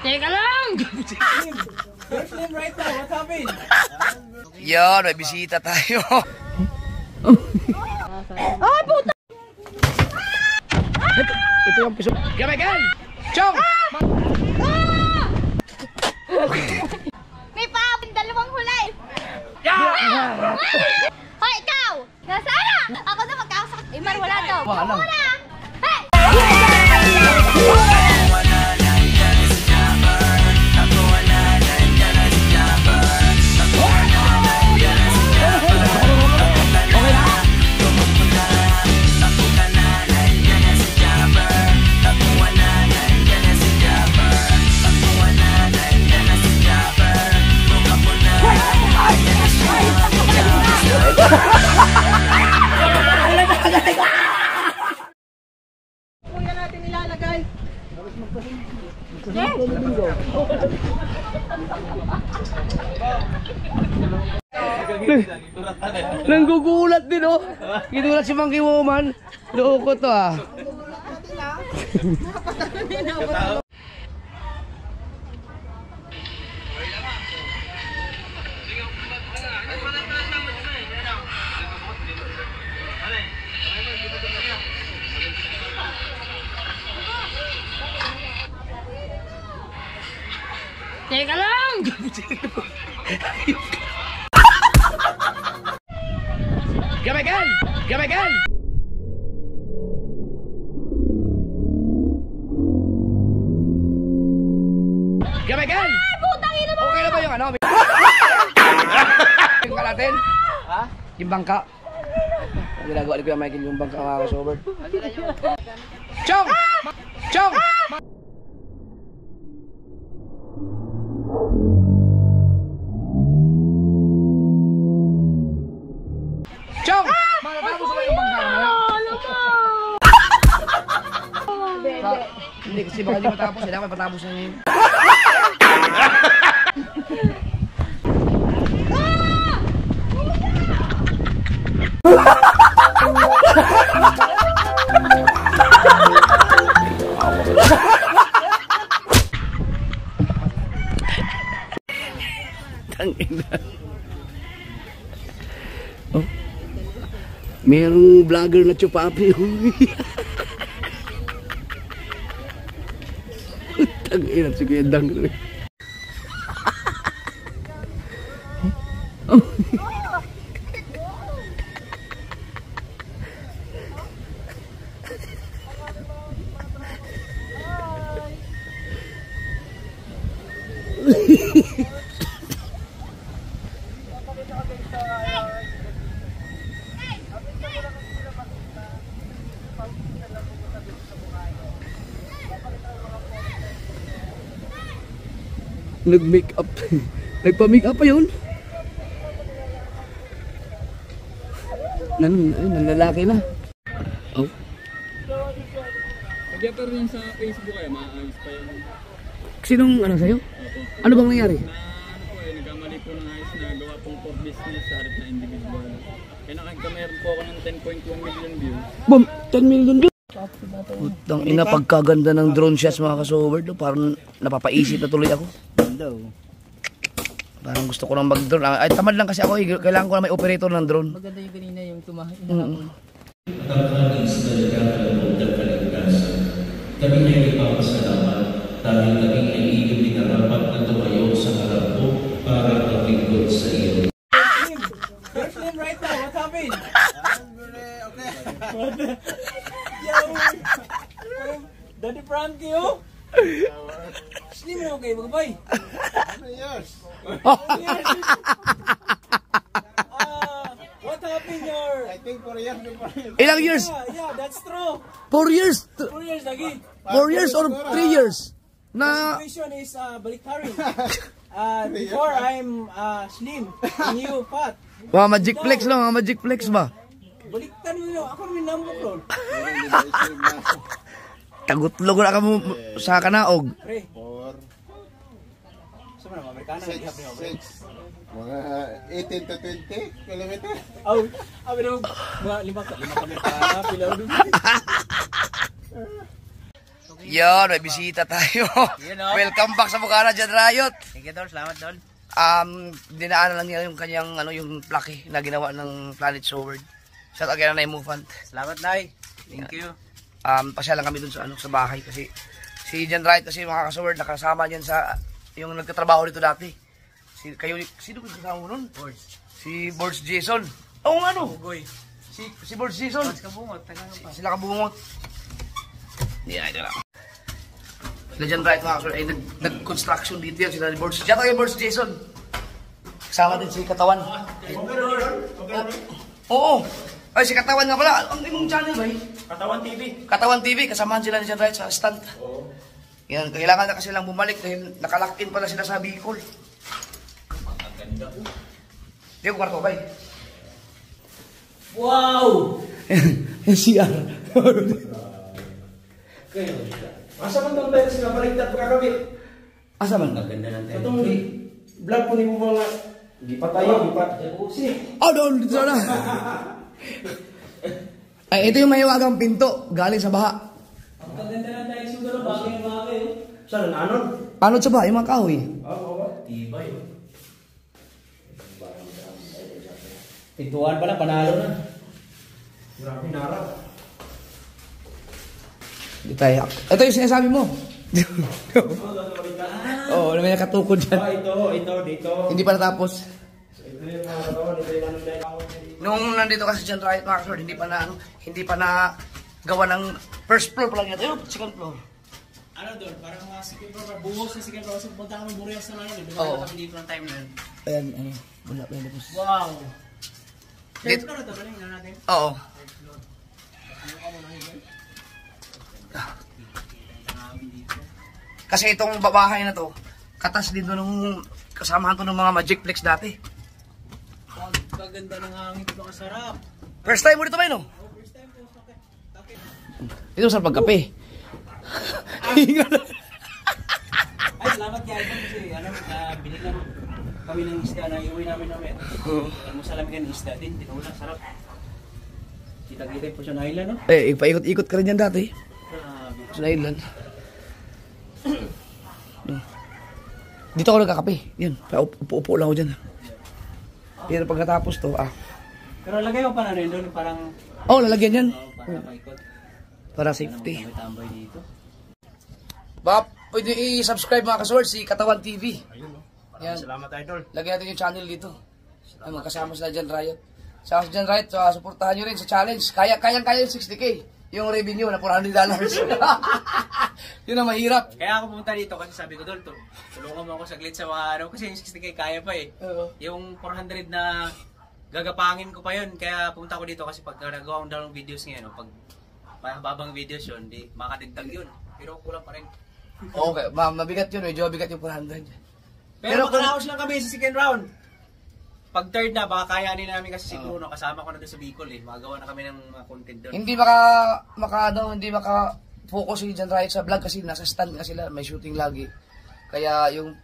Teka lang! You're slim right now, what happened? Yan, may bisita tayo. Ay, puta! Ito yung piso. Gamegan! Chong! May paabing dalawang hulay! Yeah! Hoy, ikaw! Nasaan na? Ako na magkakasakit. Imar, wala daw. Wala. Wala! Hey! Kuya natin ilalagay. Nanggugulat din oh. Ginulat si Monkey Woman. Loko to ah. Teka lang! Gamegan! Gamegan! Gamegan! Ay, putang ina mo! Okay na ba yung ano? Yung natin? Ha? Yung bangka. Ginagawa ni Kuya Michael yung bangka mga kasober. Chong! Chong! Chong! Matatapos ba yung bangka mo? Hindi kasi baka di matapos. Kailangan patapos na yun. Tangina. Oh. Merong vlogger na chupapi. Tangina, sige dang. Oh. Nag-make up. Nagpa-make up pa yun. Nanlalaki na. Oh. Nag-upload rin sa Facebook ay maayos pa yun. Sinong ano sa'yo? Ano bang nangyari? Nagkamali po ng ayos na gawa pong for business sa harap na individual. Kaya nakagkameron po ako ng 10.1 million views. Boom! 10 million views! Putang ina, pagkaganda ng drone shots mga kasober. Parang napapaisip na tuloy ako. Parang gusto ko lang mag-drone. Ay, tamad lang kasi ako. Kailangan ko na may operator ng drone. Maganda yung kanina yung tumahin. Matangkalis talaga ang loob ng kaligtasan. Kami ay nagpapasalamat dahil kami ay iyong dinarapat na tumayo sa harap mo para maglingkod sa iyo. You're slim right now, what happened? Okay. Daddy Frankie oh! Slim mo okay, magabay? Ano years? What happened your... I think 4 years before. Ilang years? Yeah, that's true. 4 years? 4 years lagi. 4 years or 3 years? Na... The situation is baliktarin. Before I'm slim and you fat. Mga magic flex lang, mga magic flex ba? Baliktan mo yun. Ako rin number lol. Tagutlog na ka mo sa kanaog. Pre. 4. Saan mo naman, Amerikana? 6. Mga 18 to 20 kilometer. Oh, abi na mga 5 Amerikana. Pilaw doon. Yan, may bisita tayo. Welcome back sa Bukana, John Riot. Thank you, Dol. Salamat, Dol. Dinaanan lang niya yung kanyang, yung plaque na ginawa ng Planet Sword. Shout out kay Nanay Mufant. Salamat, Nay. Thank you. Pasya lang kami dun sa, sa bahay kasi si John Riot kasi mga kasword, nakasama niyan sa, yung nagtatrabaho dito dati. Sino kasama mo nun? Si Boards Jason. Oo nga no. Si Boards Jason. Sila kabungot. Yeah, ito lang. Legend Right mga kasword ay nag-construction dito yan. Sila ni Boards. Diyan tayo Boards Jason. Kasama din si Katawan. Oo. Ay, si Katawan nga pala. Ang imong channel ba eh? Katawan TV. Katawan TV. Kasamahan sila ni John Right sa stand. Yan. Kailangan na kasi lang bumalik dahil nakalock-in pala sila sa Bicol. Maganda po. Hindi ko kwarto ba eh? Wow! CR. Asa man tong tayo sila baliktad pagkakabit? Asa man? Maganda ng tayo. Itong vlog po ni mo mga gipatayo, gipat. Oh, doon dito na. Ay, ito yung mahiwagang pinto galing sa baha. Ang maganda ng tayo siguro, bagay na bagay. Saan anon? Ano sa baha? Yung mga kahoy. Tibay. Pintuan pala, panalo na. Grabe narap. Dito tayo. Ito yung sinasabi mo. Oo, may nakatukod dyan. Ito, dito. Hindi pa natapos. Ito yung mga katawan, ito yung Nung nandito kasi dyan, Riot mga kasword, hindi pa na gawa ng first floor pa lang yan. Ayun, second floor. Ano doon? Parang mga second floor, buhos sa second floor. Kasi pupunta kami Burias na lang yun. Oo. Kami dito ng time na yun. Ayan, wala pa yun. Wow! Third Dito. floor na ito, baling na natin. Oo. Kasi itong babahay na to, katas din to nung kasamahan to ng mga Magicplex dati. Ang gaganda ng hangin ito, ang sarap. First time mo dito ba yun? First time po, sakit. Ito sa pagkape. Ay, salamat kay Idol kasi binigyan kami ng isda na iuwi namin namin. Almusal namin ng isda din, tinulang sarap. Kita-kita po siya na island, no? Ipaikot-ikot ka rin yan dati. Grabe. Sa island. Dito ako nagkakape. Yan, upo-upo lang ako dyan. Pero pagkatapos to, Pero lagay mo pa na rin doon, parang... lalagyan yan. para paikot. Para safety. Tambay dito. Baka pwede i-subscribe mga kasword si Katawan TV. Yan. Salamat, Idol. Lagyan natin yung channel dito. Ay, magkasama sila John Riot. Sa John Riot, supportahan nyo rin sa challenge. Kayang-kaya yung 60K. Yung revenue na $400. Yun ang mahirap. Kaya ako pumunta dito kasi sabi ko doon, tulungan mo ako saglit sa mga ano, kasi yung 60K kaya pa eh. Yung 400 na gagapangin ko pa yun. Kaya pumunta ko dito kasi pag nagawa ko ng videos ngayon, pag babang videos yun, di makadagdag yun. Pero kulang pa rin. Okay, mabigat yun. Medyo mabigat yung 400. Pero makaraos lang kami sa second round. Pag third na, baka kayanin namin kasi si Bruno, kasama ko na doon sa Bicol eh. Magawa na kami ng mga content doon. Hindi maka-focus si John Riot sa vlog kasi nasa stand nga sila, may shooting lagi. Kaya yung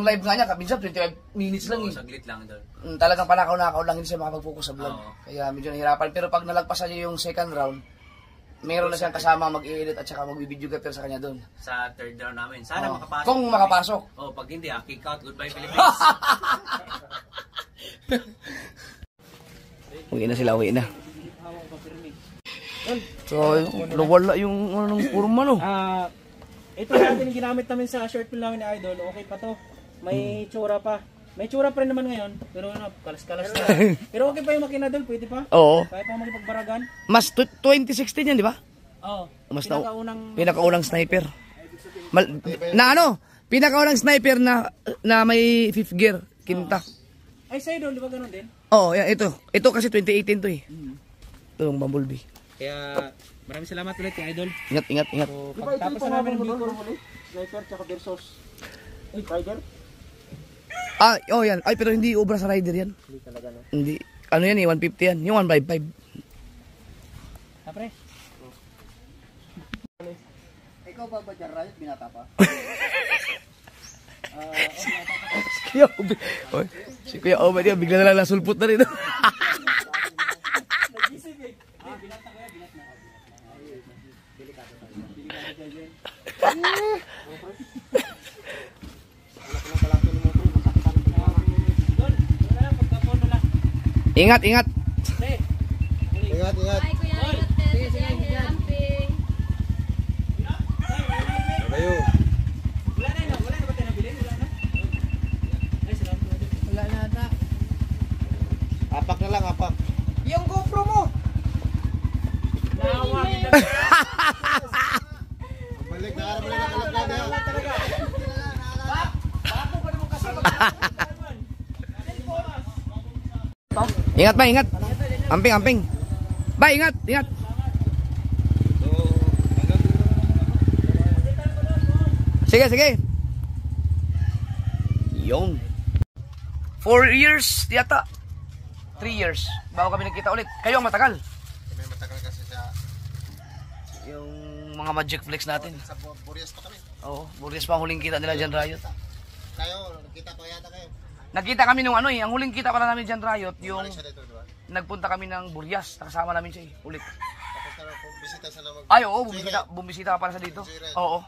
live nga niya, minsan 25 minutes lang eh. Saglit lang doon. Talagang panakaw-nakaw lang, hindi siya makapag-focus sa vlog. Oo. Kaya medyo nahirapan. Pero pag nalagpasan niya yung second round, meron na siyang kasama mag-i-edit at saka mag-videographer sa kanya doon. Sa third round namin. Sana makapasok. Kung makapasok. Pag hindi kick out. Goodbye Philippines. Uwi na sila, uwi na. So, nawala yung anong kurma no. Ito natin yung ginamit namin sa short film namin ni Idol. Okay pa to. May tsura pa. May tsura pa rin naman ngayon. Pero kalas-kalas na. Pero okay pa yung makina doon. Pwede pa. Oo. Kaya pa makipagbaragan. Mas 2016 yan, di ba? Oo. Mas Pinakaunang... pinakaunang sniper. Pinakaunang sniper na may 5th gear, kinta. Ay, sa'yo doon, di ba ganun din? Oo, yan, ito. Ito kasi 2018 to eh. Ito yung Bumblebee. Kaya maraming salamat ulit kay Idol. Ingat, ingat, ingat. So, pagtapos na namin ng Bicol, sniper tsaka versus rider. Yan. Ay, pero hindi obra sa rider yan. Hindi talaga, no? Hindi. Ano yan eh, 150 yan. Yung 155. Tapre. Ikaw ba dyan, Riot? Binata pa? Si Kuya Obe, bigla na lang nasulpot na rin. Ingat, ingat. Ingat, ingat. Ay, Kuya Hotel, Kuya Amping. Kayo. Wala na yun, wala na ba tayo nabili? Wala na? Ay, salamat. Wala na ata. Apak na lang, apak. Yung GoPro mo! Nawa kita. Balik na araw na nakalagay na. Bago pa naman kasi Ingat ba, ingat. Amping, amping. Ba, ingat, ingat. Sige, sige. Yung 4 years yata. 3 years bago kami nagkita ulit. Kayo ang matagal. Kami matagal kasi sa Yung mga Magic Flex natin. sa Burias pa kami. Oo, Burias pa ang huling kita nila dyan, Riot. Kayo, nagkita pa yata kayo. Nagkita kami nung ano eh, ang huling kita pala namin dyan, Riot, yung Balik siya dito, di ba? nagpunta kami ng Burias, nakasama namin siya eh, ulit. Tapos na po, bisita sa namag. Ay, oo, bumisita ka para sa dito. Oo.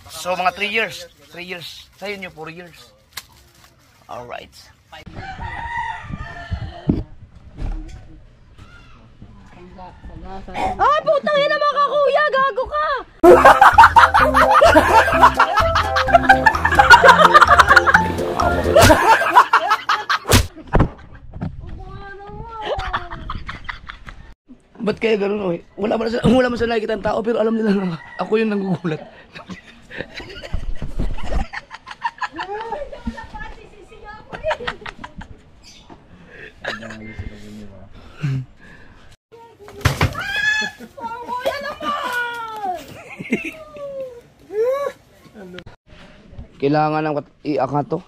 So, mga 3 years. 3 years. Sa inyo, 4 years. Alright. Ay, putang ina mga kakuya, gago ka! Ba't kaya gano'n, eh? Wala man sa nakikita ng tao, pero alam nila na ako yung nanggugulat. Kailangan ng iaka to.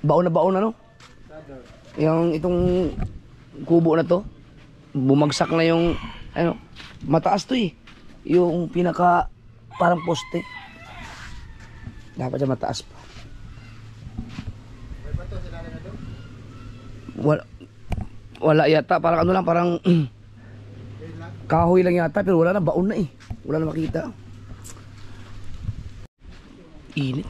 Baon na no? Yung itong kubo na to, bumagsak na yung ano, mataas to eh. Yung pinaka parang poste. Dapat siya mataas pa. Wala yata, parang ano lang, parang kahoy lang yata, pero wala na, baon na eh. Wala na makita. Init.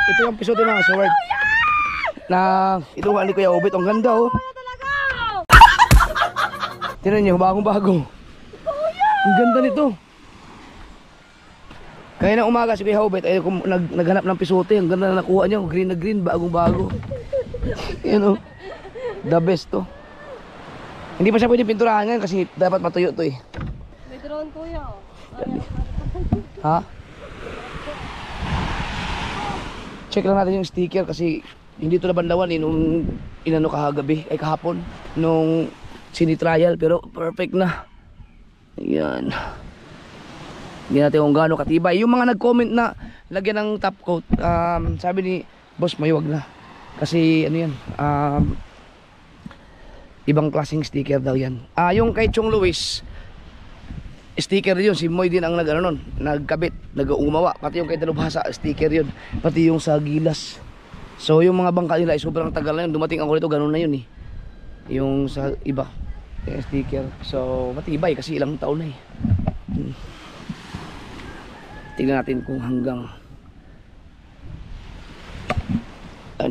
Ito yung episode mga sword na inuha ni Kuya Obet. Ang ganda oh. Tingnan nyo, bagong bago. Ang ganda nito. Kaya na umaga si Kuya Obet ay naghanap ng pisote. Ang ganda na nakuha niya, green na green, bagong bago. Yan oh. The best to. Hindi pa siya pwede pinturahan ngayon kasi dapat matuyo to eh. May drone kuya. Ha? Check lang natin yung sticker kasi hindi ito nabandawan eh nung inano kahapon nung sinitrial, pero perfect na. Ayan. Hindi natin kung gaano katibay. Yung mga nag-comment na lagyan ng top coat, sabi ni Boss Mayuwag na. Kasi ano yan, ibang klaseng sticker daw yan. Yung kay Chong Luis, sticker yun, si Moy din ang nagkabit, nag-umawa. Pati yung kay Dalubhasa, sticker yun. Pati yung sa Gilas. So yung mga bangka nila ay sobrang tagal na yun. Dumating ako rito, ganun na yun eh. Yung sa iba, yung sticker. So matibay kasi ilang taon na eh. Tingnan natin kung hanggang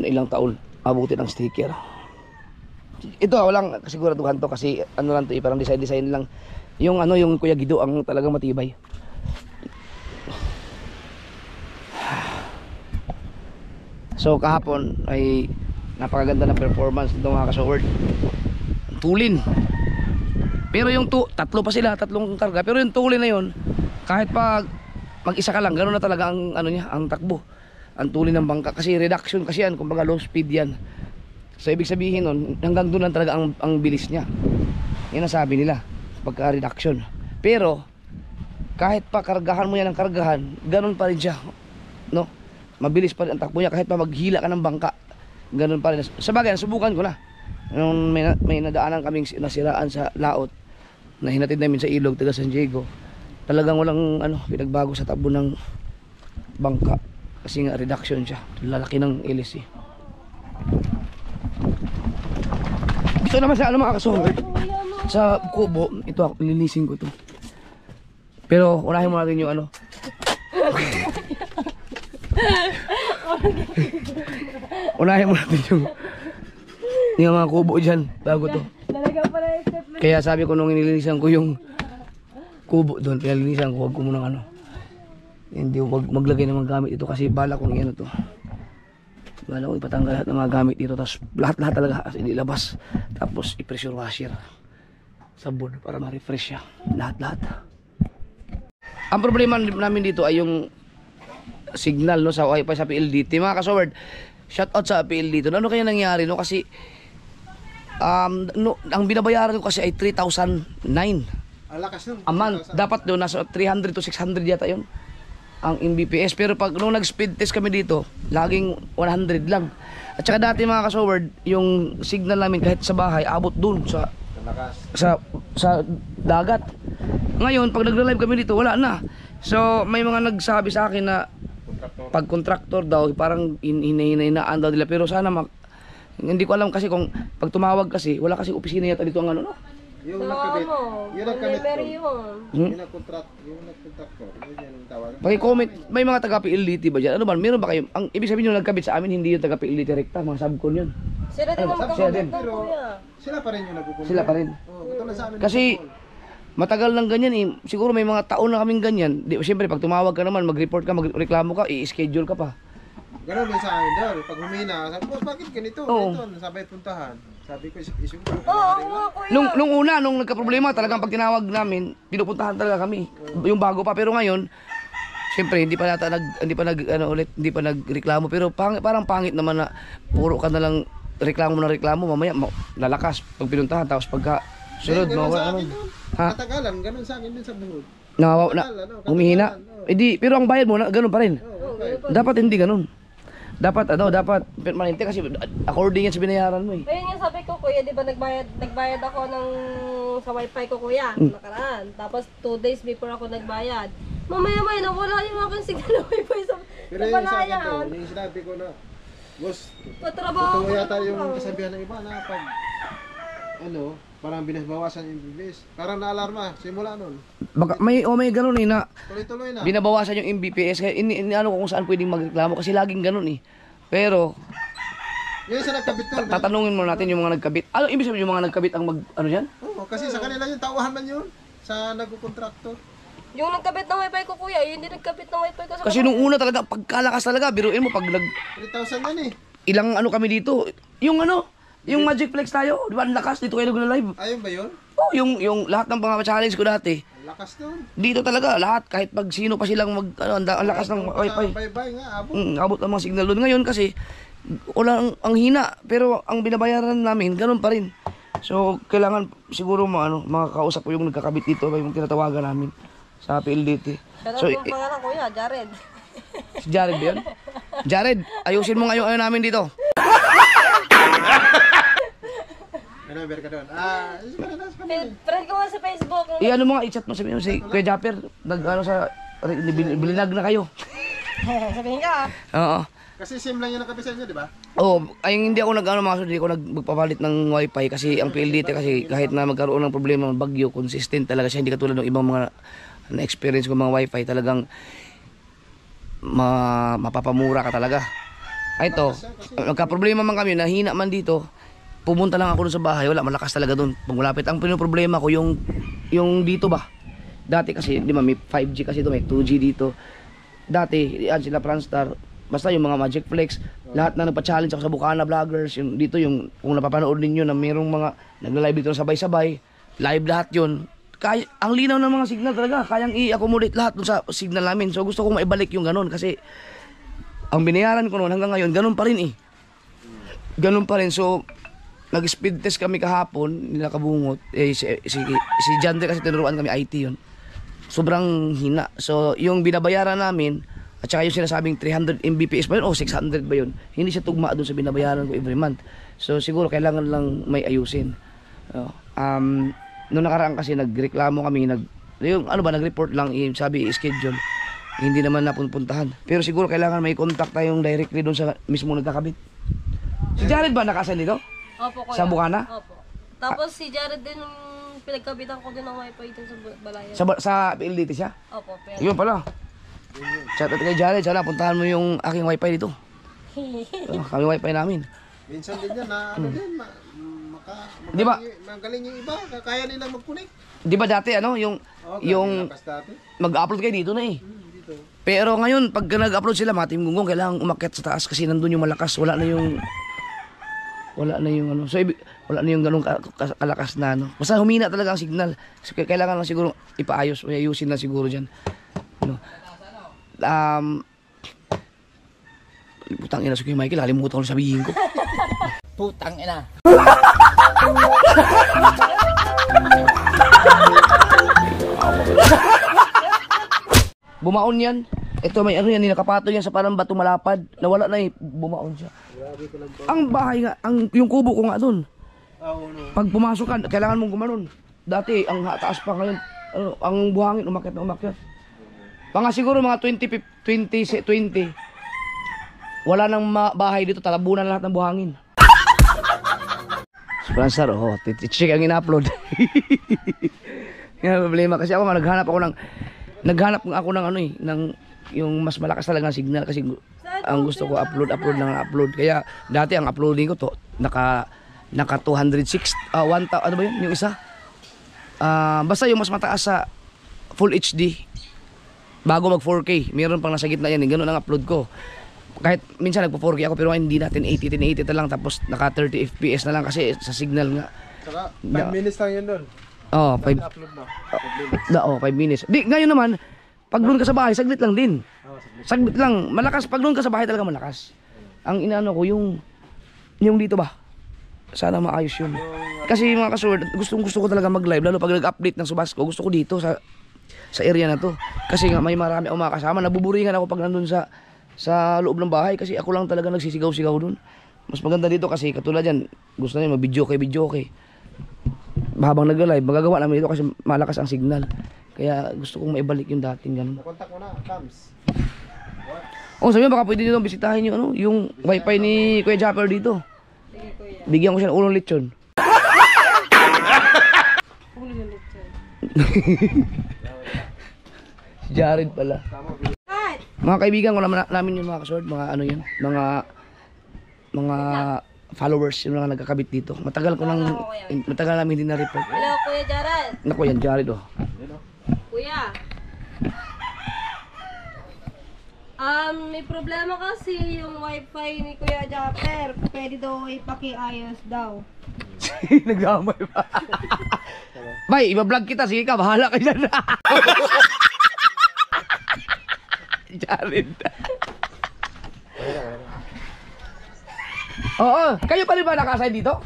ilang taon abutin ang sticker. Ito walang kasiguraduhan to kasi ano lang to eh, parang design lang. Yung yung Kuya Guido ang talagang matibay. So kahapon ay napakaganda ng performance nito mga kasoword. Tulin. Pero yung tatlo pa sila, tatlong karga. Pero yung tulin na yun, kahit pa mag-isa ka lang, gano'n na talaga ang ang takbo. Ang tulin ng bangka kasi reduction kasi yan, kumbaga low speed yan. So ibig sabihin nun, hanggang doon lang talaga ang bilis niya. Yan ang sabi nila, pagka-reduction. Pero kahit pa kargahan mo yan ng kargahan, gano'n pa rin siya, no? Mabilis pa rin ang takbo niya kahit pa maghila ka ng bangka. Gano'n pa rin. Sa bagay, nasubukan ko na. Nung may nadaanan kaming nasiraan sa laot na hinatid namin sa ilog taga San Diego. talagang walang pinagbago sa tabo ng bangka kasi nga reduction siya, lalaki ng LSC. Dito naman sa mga kasaward, sa kubo, ito ako, linisin ko to. Pero unahin mo natin yung unahin mo natin yung mga kubo dyan bago to. Kaya sabi ko nung inilinisan ko yung kubo doon, pinalinisan ko, huwag ko munang hindi wag maglagay ng mga gamit dito kasi bala kong to. Bala ko ipatanggal lahat ng mga gamit dito, tapos lahat talaga ilabas, tapos i-pressure washer sabon para ma-refresh siya lahat. Ang problema namin dito ay yung signal sa wifi sa PLDT. Mga kasaward, shout out sa PLDT. Ano kaya nangyari kasi ang binabayaran ko kasi ay 3,009 a month. Dapat doon nasa 300 to 600 yata yun ang Mbps, pero pag nung nag-speed test kami dito, laging 100 lang. At saka dati mga kasaward, yung signal namin kahit sa bahay, abot dun sa dagat. Ngayon, pag nagla-live kami dito, wala na. So, may mga nagsabi sa akin na pag contractor daw, parang hinahinaan daw nila. Pero sana, hindi ko alam kasi kung pag tumawag kasi, wala kasi opisina yata dito ang Yung nagkabit. Yung nagkabit ko. Yung nagkontract ko. Yun yung tawag. Paki-comment, may mga taga-PLDT ba dyan? Ano ba? Meron ba kayo? Ang ibig sabihin yung nagkabit sa amin, hindi yung taga-PLDT rekta, mga subcon yun. Sila din ang magkakabit ng kuya. Sila pa rin yung nagkukumpara. Sila pa rin. Kasi matagal nang ganyan siguro may mga taon na kaming ganyan. Siyempre pag tumawag ka naman, mag-report ka, magreklamo ka, i-schedule ka pa. Ganun din sa akin doon. Pag humina, sabi ko, bakit ganito? Sabay puntahan. Sabi ko, issue ko. Nung una, nung nagka-problema, talagang pag tinawag namin, pinupuntahan talaga kami. Yung bago pa, pero ngayon, siyempre hindi pa nagreklamo, pero parang pangit naman na puro ka na lang reklamo, mamaya lalakas pag pinuntahan, tapos pagka sunod mawala naman. Matagalan, ganun sa akin din sa buhod. Humihina. Pero ang bayad mo ganun pa rin. Dapat hindi ganun. Dapat permanente kasi according yan sa binayaran mo Ayun nga sabi ko kuya, di ba nagbayad ako sa wifi ko kuya, nakaraan. Tapos 2 days before ako nagbayad. Mamaya-maya nawala yung aking signal na wifi sa palayan. Yung sinabi ko na, boss, patrabaho ito yata yung kasabihan ng iba na pag parang binabawasan yung MBPS. Parang na-alarma simula nun. Baka may ganun na tuloy-tuloy na. Binabawasan yung MBPS kaya ko kung saan pwedeng magreklamo kasi laging ganun Pero yun sa nagkabit nun. Tatanungin mo natin yung mga nagkabit. Ano ibig sabihin yung mga nagkabit ang diyan? Oo, kasi sa kanila yung tauhan man yun sa nagko-kontraktor. Yung nagkabit ng wifi ko kuya, yun din nagkabit ng wifi ko sa kasi nung una talaga pagkalakas talaga, biruin mo pag 3,000 yan ilang kami dito. Yung Magic Flex tayo, di ba ang lakas dito kayo nag-live? Ayun ba yun? Oh, yung lahat ng mga challenge ko dati. Lakas doon. Dito talaga lahat kahit pag sino pa silang ang lakas ng wifi. Bye-bye nga, abot. Abot ang mga signal doon. Ngayon kasi wala ang hina, pero ang binabayaran namin ganun pa rin. So kailangan siguro makakausap ko yung nagkakabit dito, yung tinatawagan namin sa PLDT. So yung pangalan kuya, Jared. Si Jared ba yun? Jared, ayusin mo ngayon namin dito. May number ka doon. Friend ko nga sa Facebook. Ano mo nga, i-chat mo sabihin mo si Kuya Japper, bilinag na kayo. Sabihin ka. Oo. Kasi SIM lang yung nakapisa nyo, di ba? Hindi ako hindi ako magpapalit ng wifi kasi ang PLDT kasi kahit na magkaroon ng problema ng bagyo, consistent talaga siya, hindi katulad ng ibang mga na-experience ko mga wifi, talagang mapapamura ka talaga. Ito, nagka-problema man kami, nahina man dito, pumunta lang ako dun sa bahay, wala, malakas talaga dun. Pag malapit, ang problema ko yung dito ba? Dati kasi, di ba, may 5G kasi ito, may 2G dito. Dati, yan sila Franstar, basta yung mga Magic Flex, lahat na nagpa-challenge ako sa Bukana Vloggers, yung dito yung, kung napapanood ninyo na mayroong mga nagla-live dito sabay-sabay, live lahat yun. Ang linaw ng mga signal talaga, kayang i-accommodate lahat dun sa signal namin. So gusto kong maibalik yung ganun kasi ang binayaran ko noon hanggang ngayon, ganun pa rin Ganun pa rin. So, nag-speed test kami kahapon, nila Kabungot. Si Jandre kasi tinuruan kami IT yun. Sobrang hina. So, yung binabayaran namin, at saka yung sinasabing 300 Mbps ba yun o 600 ba yun, hindi siya tugma doon sa binabayaran ko every month. So, siguro kailangan lang may ayusin. Noong nakaraan kasi nagreklamo kami, Yung ano ba, nag-report lang, sabi schedule. Hindi naman napuntahan. Pero siguro kailangan may contact tayong directly doon sa mismo nagkakabit. Si Jared ba nakasan dito? Opo, kuya. Sa Bukana? Opo. Tapos si Jared din, pinagkabitan ko din ng wifi dun sa Balayan. Sa PLDT siya? Opo, pero. Yun pala. Shout out kay Jared, sana puntahan mo yung aking wifi dito. Kami wifi namin. Minsan din yan na ano din, Di ba? magaling yung iba, kaya nilang mag-connect. Di ba dati ano, yung mag-upload kayo dito na eh. Pero ngayon, pag nag-upload sila, mga Team Gunggong, kailangan umakyat sa taas kasi nandun yung malakas. Wala na yung ano. So, wala na yung ganung kalakas na ano. Basta humina talaga ang signal. So, kailangan lang siguro ipaayos o ayusin na siguro dyan. Ano? Putang ina, sige Michael, kalimutan ko sabihin ko. Putang ina. Bumaon yan. Ito may ano yan, nakapato yan sa parang bato malapad. Nawala na eh, bumaon siya. Ang bahay nga, yung kubo ko nga doon. Pag pumasok ka, kailangan mong gumanon. Dati, ang taas pa ngayon, ang buhangin, umakyat na umakyat. Mga siguro mga 20. Wala nang bahay dito, talabunan lahat ng buhangin. Sponsor, check ang ina-upload. Yung problema kasi ako naghanap ako ng ano eh, ng yung mas malakas talaga ang signal kasi ang gusto ko upload lang upload. Kaya dati ang uploading ko to naka 206 ano ba yun yung isa? Basta yung mas mataas sa full HD bago mag 4K. Meron pang nasa gitna yan, ganun ang upload ko. Kahit minsan nagpo 4K ako pero hindi natin 1080 na lang tapos naka 30 FPS na lang kasi sa signal nga. Saka 5 minutes lang yun doon. 5 upload na. 5 minutes. Di ngayon naman pag doon ka sa bahay, saglit lang din. Saglit lang. Malakas. Pag doon ka sa bahay talaga malakas. Ang inaano ko, yung dito ba? Sana maayos yun. Kasi mga kasword, gusto ko talaga mag-live. Lalo pag nag-update ng Subasco, gusto ko dito sa area na to. Kasi nga may marami akong makasama. Nabuburingan ako pag nandun sa loob ng bahay. Kasi ako lang talaga nagsisigaw-sigaw dun. Mas maganda dito kasi katulad yan, gusto na yun, mag-video okay. Habang nag-live, magagawa namin dito kasi malakas ang signal. Kaya gusto kong maibalik yung dating ganun. Nakontak mo na, Kams. Sabi mo baka pwede nyo bisitahin yung wifi ni Kuya Japper dito. Sige, kuya. Bigyan ko siya ng ulong lechon. Ulong lechon. Si Jared pala. Mga kaibigan ko namin yung mga kasword, mga ano yun, mga followers yung mga nagkakabit dito. Matagal namin hindi na-report. Hello, Kuya Jared. Naku yan, Jared Kuya. May problema kasi yung wifi ni Kuya Japper. Pwede daw ipakiayos daw. Nagdamay pa. Bay, iba-vlog kita. Sige ka, bahala ka dyan. Jared. Oo, kayo pa rin ba nakasay dito?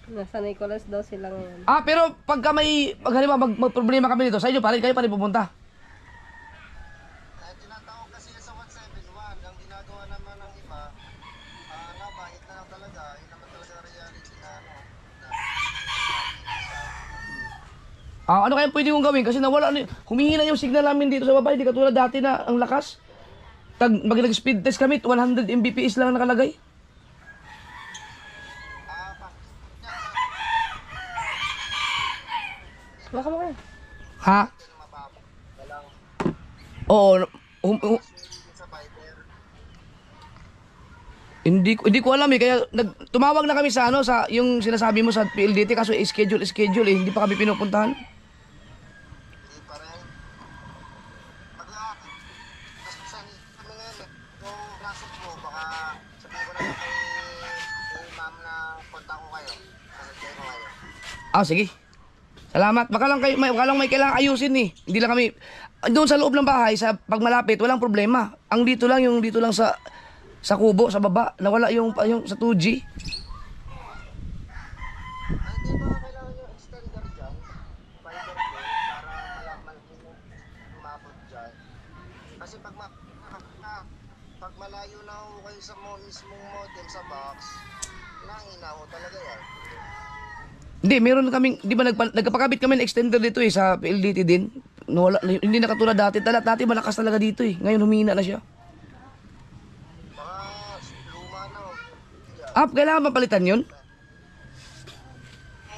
Nasa Nicolas daw sila ngayon. Pero pagka halimbawa mag-problema kami dito, sa inyo pa rin, kayo pa rin pupunta. Tinatawag kasi sa 171, ang ginagawa naman ng iba, bahit na lang talaga, yun naman talaga reality na Ano kaya pwede kong gawin? Kasi nawala na, humihi na yung signal namin dito sa baba, hindi katulad dati na ang lakas. Nag-speed test kami, 100 Mbps lang nakalagay. Baka mo kayo. Ha? Oo. Hindi ko alam eh. Kaya tumawag na kami sa yung sinasabi mo sa PLDT kaso schedule eh. Hindi pa kami pinupuntahan. Hindi pa rin. Kung nasok mo, baka sabihin ko na kay ma'am na punta ko kayo. Sasagay ko kayo. Sige. Salamat. Baka lang may kailangan ayusin eh. Hindi lang kami doon sa loob ng bahay sa pagmalapit, walang problema. Ang dito lang sa kubo, sa baba, nawala yung sa 2G. Hindi ba kailangan yung extender dyan? Fiber din para malaman mo umabot dyan. Kasi pag malayo na ho kayo sa mismong modem sa box, nangina ho talaga yan. Hindi, meron kaming, di ba nagpakabit kami ng extender dito eh, sa PLDT din. Wala, hindi na katulad dati. Dati malakas talaga dito eh. Ngayon humina na siya. Luma na. Kailangan ba palitan yun?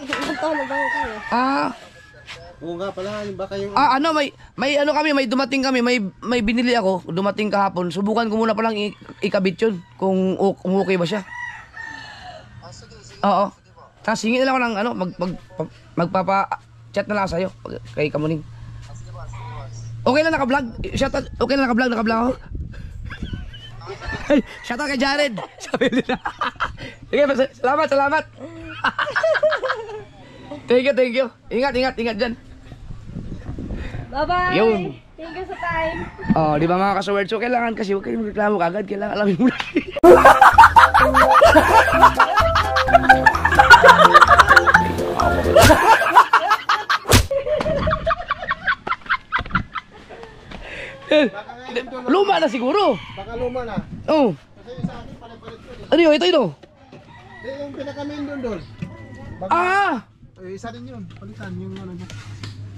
Ilang taon na ba ako eh? Oo nga pala, baka yung... May ano kami, may dumating kami, may binili ako, dumating kahapon. Subukan ko muna palang ikabit yun, kung okay ba siya. Sige. Oo. Tapos hingin na lang ako ng ano, magpapa-chat na lang sa'yo, kay Kamuning. Sige boss. Okay lang naka-vlog? Shoutout, okay lang naka-vlog ako? Ay, shoutout kay Jared. Sabi nila. Sige, salamat. Thank you. Ingat dyan. Bye-bye! Yun. Thank you sa time! Di ba mga kasaward? So, kailangan kasi huwag kayong magreklamo kagad. Kailangan alamin mo na. Luma na siguro. Baka luma na. Oo. Kasi sa akin, palit-palit ko. Ano yun? Ito. Yung pinaka-main doon. Isa rin yun. Palitan yung ano.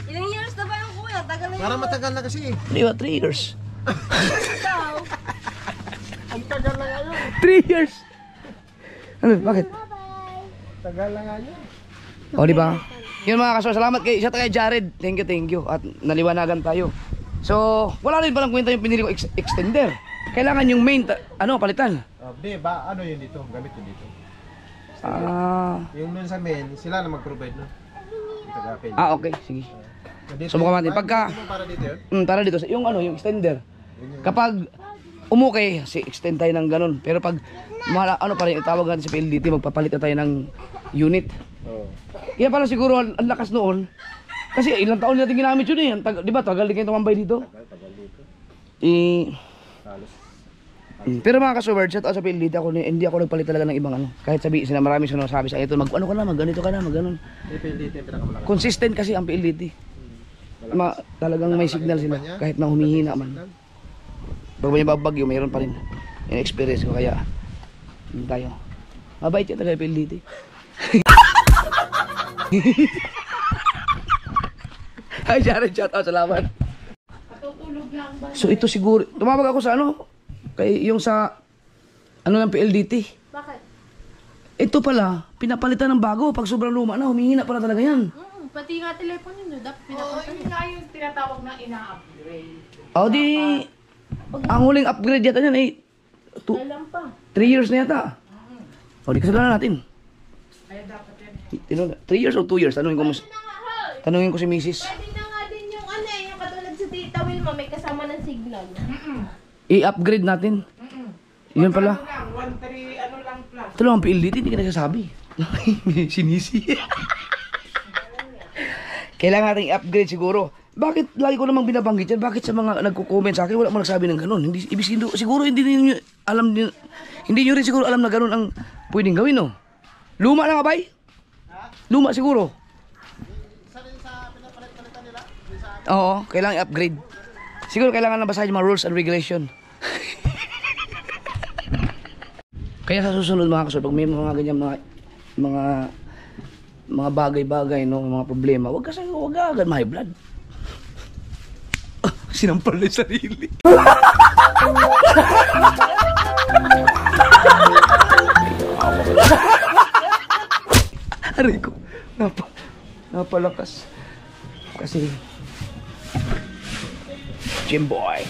Ilang years na ba yung kuya? Tagal na Para matagal na kasi. Di ba? 3 years. ikaw. Ang tagal na nga yun. 3 years. Ano? Bakit? Tagal na nga yun. Di ba? Yun mga kasaward. Salamat kay Jared. Thank you. At naliwanagan tayo. So, wala rin palang kwenta yung pinili ko extender. Kailangan yung main, palitan. Di ba, ano yun dito? Gamit yun dito. Yung nun sa main, sila na mag-provide, no? Taga-apel. Okay, sige. Subukan natin. Pagka, Para dito yun? para dito, yung extender. Kapag umukay, extend tayo ng ganun. Pero pag, pa rin, itawag natin sa PLDT, magpapalit na tayo ng unit. Oo. Kaya pala siguro, ang lakas noon. Kasi ilang taon natin ginamit yun eh. Di ba, tagal din kayo tumambay dito? Tagal dito. Halos. Pero mga kasubard, shout out sa PLDT, hindi ako nagpalit talaga ng ibang ano. Kahit marami sinasabi sa ito, mag ganito ka na, mag ganun. PLDT yung pinakamalaki. Consistent kasi ang PLDT. Talagang may signal sila, kahit na humihina man. Pag may babagyo, mayroon pa rin. Yung experience ko, kaya hindi tayo. Mabait yan talaga yung PLDT. Hi Jared, shout out, salamat. So ito siguro, tumawag ako sa yung sa ng PLDT. Bakit? Ito pala, pinapalitan ng bago pag sobrang luma na, humihina pala talaga yan. Pati nga telepono nyo, dapat pinapalitan. Yun nga yung tinatawag na ina-upgrade. Di, ang huling upgrade yata yan ay 3 years na yata. Di kasalanan natin. Ay, dapat yan. 3 years o 2 years? Tanungin ko si Mrs. Pwede na nga din yung yung katulad sa Tita Wilma, may kasama ng signal. I-upgrade natin. Yun pala. Ano lang plus. Ito lang ang PLDT, hindi ka nagsasabi. Sinisi. Kailangan natin i-upgrade siguro. Bakit lagi ko namang binabanggit yan? Bakit sa mga nagko-comment sa akin, wala mo nagsabi ng ganun? Siguro hindi niyo alam, hindi niyo rin siguro alam na ganun ang pwedeng gawin, no? Luma na nga, bay? Luma siguro. Isa rin sa pinapalit-palitan nila? Oo, kailangan i-upgrade. Siguro kailangan na basahin yung mga rules and regulation. Kaya sa susunod mga kasunod, pag may mga ganyan mga bagay-bagay, no, mga problema, wag agad ma-high blood. Sinampal na yung sarili. Aray ko, napalakas. Kasi, Jimboy.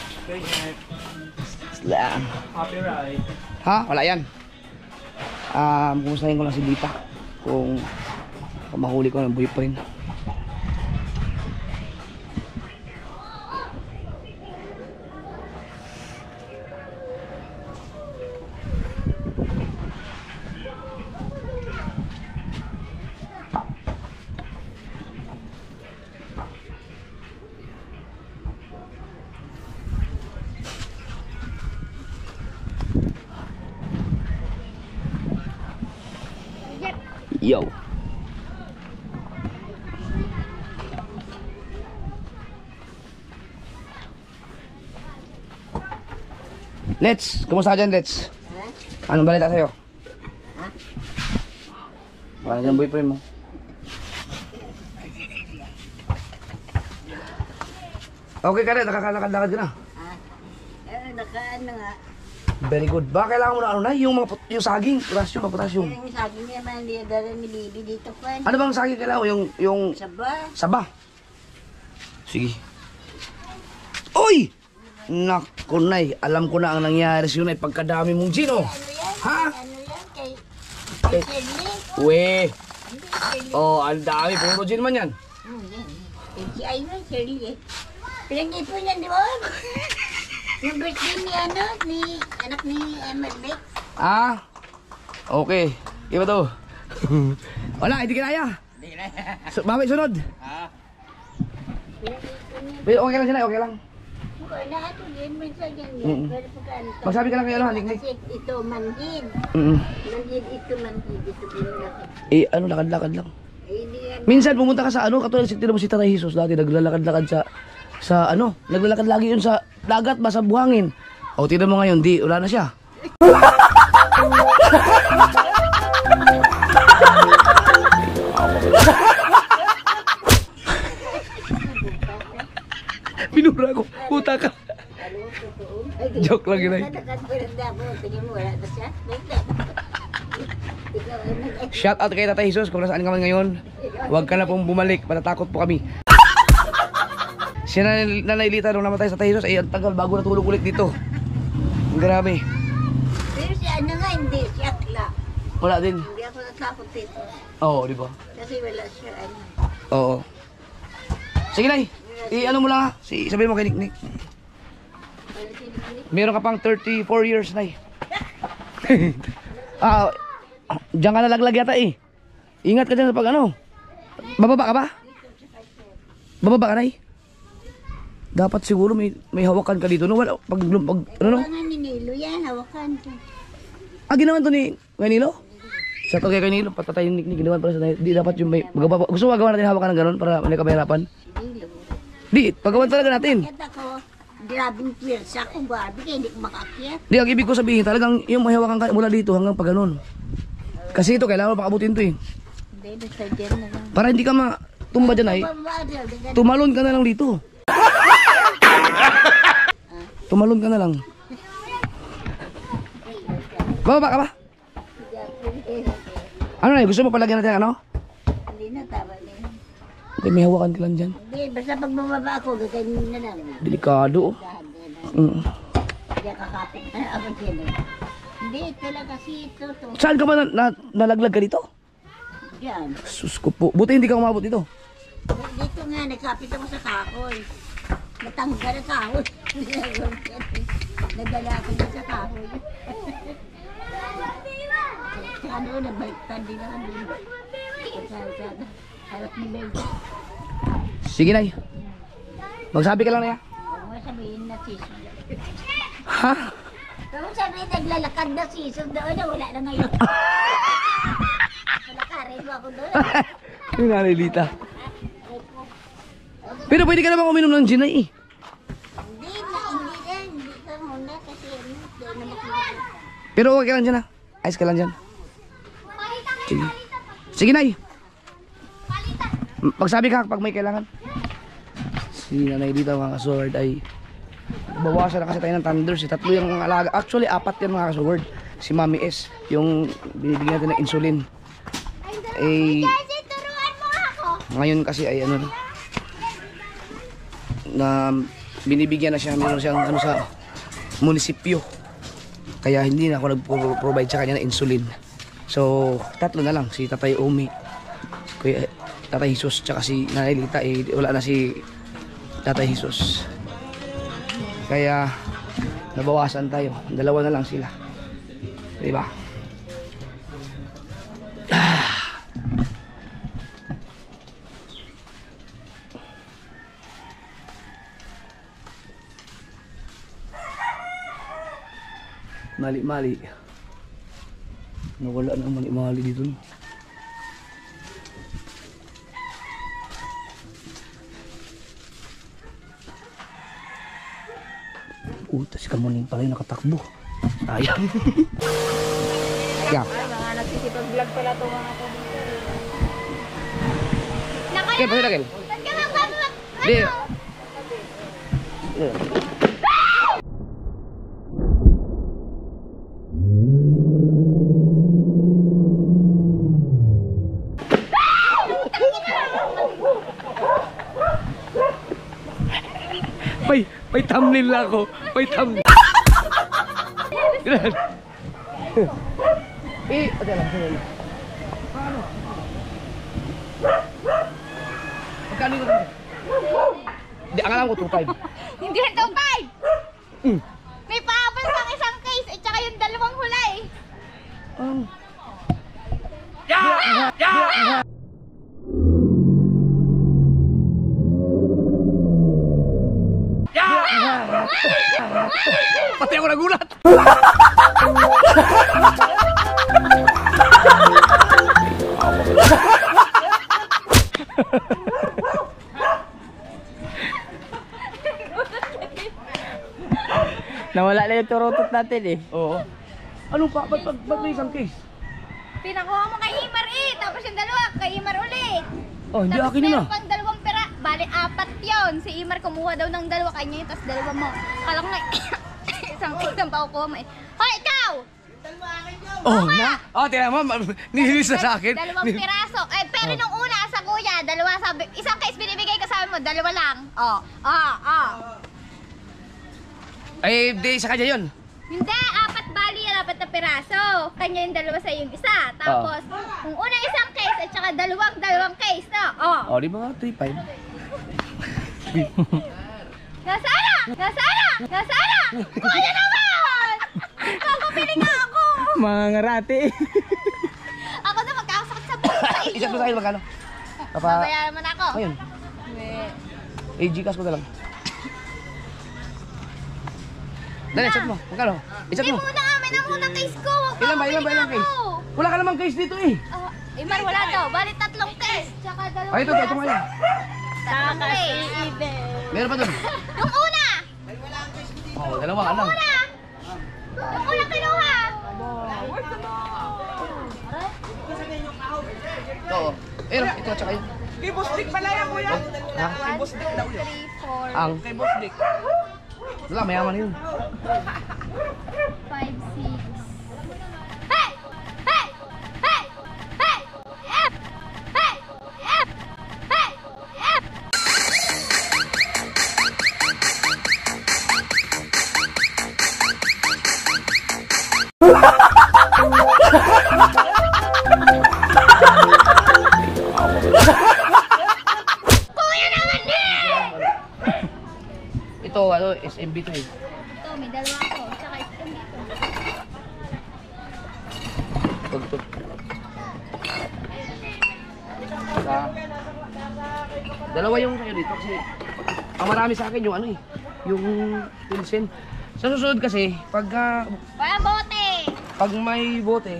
Slam. Copyright. Ha? Wala yan. Kumustahin ko lang si Dita. Kung mahuli ko ng boyfriend. Yo. Let's, kumusta ka dyan, Let's? Anong balita sa'yo? Wala dyan boyfriend mo? Okay ka rin, nakakalakad-lakad ka na. Nakaano nga. Very good. Baka kailangan mo na ano na, yung saging, potassium. Yung saging naman, hindi dala ni Bibi dito pa. Ano bang saging kailangan mo? Yung Saba. Saba. Sige. Uy! Naku, Nay. Alam ko na ang nangyari sa'yo, Nay. Pagkadami mong gin, oh. Ha? Ano yan? Kay Shirley? Weh. Oh, ang dami. Puro gin man yan. Kay si Ayman, Shirley. Pinag-ipon yan, di ba? Yung birthday ni anak ni Merbeck. Ah? Okay. Iba to. Wala, hindi kinaya. Hindi na. Mamay, sunod. Pero okay lang siya, Nay. Okay lang. Wala ito din, minsan yan. Pero pagkaan ito. Magsabi ka lang kayo, ano, Nick. Kasi ito, manhid. Manhid ito, manhid. Ito, pinulaki. Ano, lakad-lakad lang. Hindi yan. Minsan pumunta ka sa ano, katulad tira mo si Tatay Jesus dati, naglalakad-lakad sa ano, naglalakad lagi yun sa dagat ba, sa buhangin. O, tira mo ngayon, di, wala na siya. Binura ko, puta ka. Joke lang yun ay. Shout out kay Tatay Jesus kung nasaan ka man ngayon. Huwag ka na pong bumalik, matatakot po kami. Si Nanay Lita nung namatay sa Tatay Jesus ay ang tagal bago natulog ulit dito. Grabe. Pero si ano nga, hindi, si Akla. Wala din. Hindi ako natakot dito. Oo, di ba? Kasi wala siya, ano. Oo. Sige, Nay. Ano mo lang ha. Sabihin mo kay Nick. Meron ka pang 34 years, Nay. Diyan ka nalaglag yata eh. Ingat ka dyan sa pag ano. Bababa ka ba? Bababa ka, Nay? Dapat siguro may hawakan ka dito. No? Wala, pag ano, no? Hawakan ni Nilo yan, hawakan ko. Ginawan to ni Nilo? Sa to kay Nilo, patatayin ni Nick. Ginawan pala sa di dapat yung may... Gusto mo magawa natin hawakan ng ganun para hindi ka mahirapan? Nilo. Di, paggawan talaga natin. Kaya ako, grabing pwersa ko, Barbie, kaya hindi ko makakyat. Di, ang ibig ko sabihin talagang yung mahiwakan ka mula dito hanggang pag ganun. Kasi ito, kailangan mo pakabutin to eh. Hindi, basta dyan na lang. Para hindi ka matumba dyan ay, tumalon ka na lang dito. Tumalon ka na lang. Bababa ka ba? Ano na, gusto mo palagyan natin ano? Hindi na, tama na yun. Okay, may hawakan ka lang dyan. Hindi, basta pag bumaba ako, gaganyan na lang. Delikado oh. Hindi kakapit na ako dyan. Hindi, ito lang kasi ito. Saan ka ba nalaglag ka dito? Yan. Sus ko po. Buti hindi ka umabot dito. Dito nga, nagkapit ako sa kahoy. Natanggal ang kahoy. Nadala ako dyan sa kahoy. Ano, nabaliktad din ako dito. Harap ni Belda. Sige, Nay. Magsabi ka lang, Nay. Huwag mo sabihin na siso. Ha? Huwag mo sabihin naglalakad na siso doon na wala na ngayon. Nalakarin mo ako doon. Yung Nanay Lita. Pero pwede ka naman uminom ng gin, Nay. Hindi ka muna kasi hindi na makikita. Pero okay ka lang dyan, ha? Ayos ka lang dyan. Sige. Sige, Nay. Magsabi ka pag may kailangan. Si Nanay Lita, mga kasword, ay bawasan na kasi tayo ng thunders. Tatlo yung mga alaga. Actually, 4 yan, mga kasword. Si Mami S, yung binibigyan natin ng insulin. Eh, ngayon kasi ay ano na binibigyan na siya, meron siyang ano sa munisipyo. Kaya hindi na ako nag-provide sa kanya ng insulin. So, 3 na lang, si Tatay Omi, Kuya Tatay Jesus, tsaka si Nanay Lita, eh, wala na si Tatay Jesus. Kaya nabawasan tayo, 2 na lang sila. Diba? Mali-mali. Nawala na ang mali-mali dito. Si Kamuning pala yung nakatakbo. Sayang. Yeah. Mga nagsisipag-vlog pala ito mga ko. Kel, pasok na Kel. Ba't ka magbabat? Di. May thumbnail lang ako. May thumbnail. Ganun. Okay lang. Paano? Magkano yun? Hindi, ang alam ko 2.5. Hindi yan 2.5! May paabal pang isang case at saka yung dalawang hulay. Pati ako nagulat. Nawala na yung turutot natin eh. Oo. Ano pa? Ba't may isang case? Pinakuha mo kay Imar tapos yung dalawa kay Imar ulit. Oh, hindi Tapos akin yun meron pang dalawang pera, bali 4 yun. Si Imar kumuha daw ng dalawa kanya yun, tapos dalawa mo. Kala ko nga, isang isang pa kukuha mo eh. Hoy, ikaw! Oh, na? Oh, tira mo, nihilis na sa akin. Dalawang piraso. Eh, pero nung una sa kuya, dalawa sabi, isang case binibigay ka sabi mo, dalawa lang. Ay, di sa kanya yun. Hindi, 4 bali yan, 4 na piraso. Kanya yung dalawa sa yung isa. Tapos, kung unang isang case at saka dalawang case, no? Oh, di ba nga 3.5? Nasana! Nasana! Nasana! Kuya naman! Kakapili nga ako! Mga ngarate. Ako na magkakasakit sa buhay sa iyo. Isang mo sa akin, magkano? Babayaran mo na ako. Ayun. Gcash ko na lang. Dali, chat mo. Magkano? I-chat Hindi mo. muna, amin na muna case ko. Ilan ba case? Wala ka namang case dito eh. Imar, wala daw. Bali 3 case. Tsaka 2 Ay, ito ngayon. 3 case. Meron pa doon. Yung una! Oh, dalawa ka lang. Yung una kinuha! Ito, ito, tsaka yun. Kay Boss Dick pala yan, kuya. Ha? Kay Boss Dick daw yun. 3, 4, Ang? Kay Boss Dick. Wala, mayaman yun. 5, 6. Hey! Hey! Hey! Hey! F! Hey! F! Hey! F! Kuya naman din! Ito, SMB to eh. Ito, may dalawa ako. Tsaka isang dito. Tugtog. Dalawa yung kayo dito kasi ang marami sa akin yung ano eh, yung pilsen. Sa susunod kasi, Walang bote! pag may bote,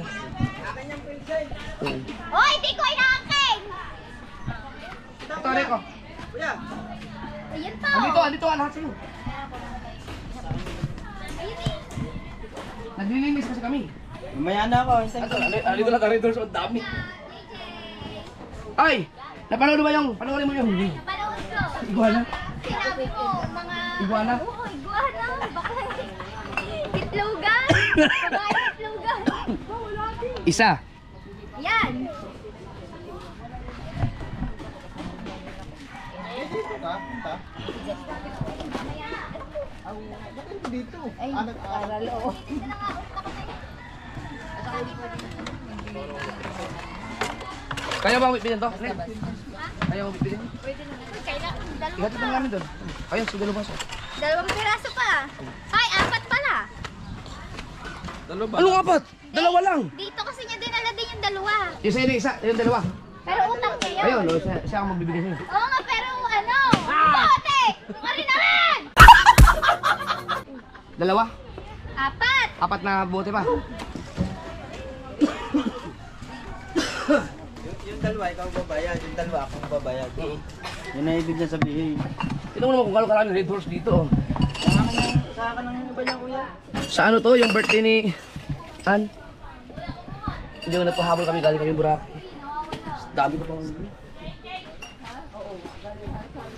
Hoy, di ko inaaking! ito Rico. Ayun to! Andito lahat sa'yo. Ayun eh! Naglilinis kasi kami. Mamaya na ako. Andito lang kami doon sa dami. Ay! Napanood ba yung? Panoorin mo yung? Napanood ko! Iguana? Sinabi mo, mga... Iguana? Oo, iguana! Bakla itlogan! Babae itlogan! Isa. Yan! Dito. Ay, paralo. Kaya ba bibilin to? Kaya mo bibilin? Kailangan, Ihatid lang namin doon. Ayun, sige lumabas. dalawang piraso pa. Ay, 4 pala. Anong apat? Dalawa lang. Dito kasi niya dinala din yung dalawa. Yung sa'yo isa, yung dalawa. Pero utang niya yun. Ayun, siya ang magbibigay sa'yo. Oo nga, pero ano? Bote! Nga rin naman! Dalawa? 4! Apat na bote pa. Yung dalawa, ikaw babayad. Yung dalawa, ako babayad. Yun na ibig na sabihin. Tignan mo naman kung gano'ng karami red horse dito. Saka ka nang iba niya, kuya. Sa ano to, yung birthday ni Ann. Hindi ko nagpahabol kami, galing kami Boracay. Dami ko pang...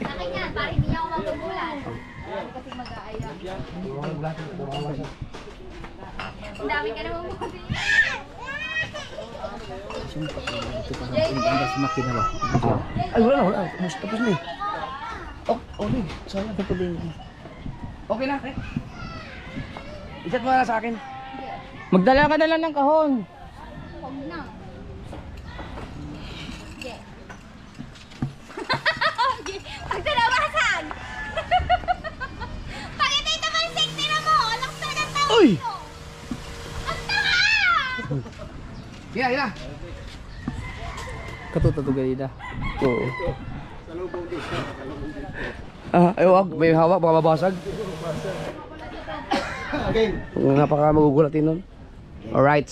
Sa akin yan, para hindi niya ako magugulan. Marami kasi mag-aaya. Ang dami ka naman mo. Ay, wala. Tapos na eh. Okay, sayang. Okay na, eh. Isat mo na sa akin. Magdala ka na lang ng kahon. Huwag na. Yeah. Pagdalawasan! Bakit ito ba yung safety na mo? Alam sa ng tao Uy! mo! Ang tanga! Hina. Katututo ganina. Oo. Wag. May hawak, baka mabasag. Napaka magugulatin nun. Alright.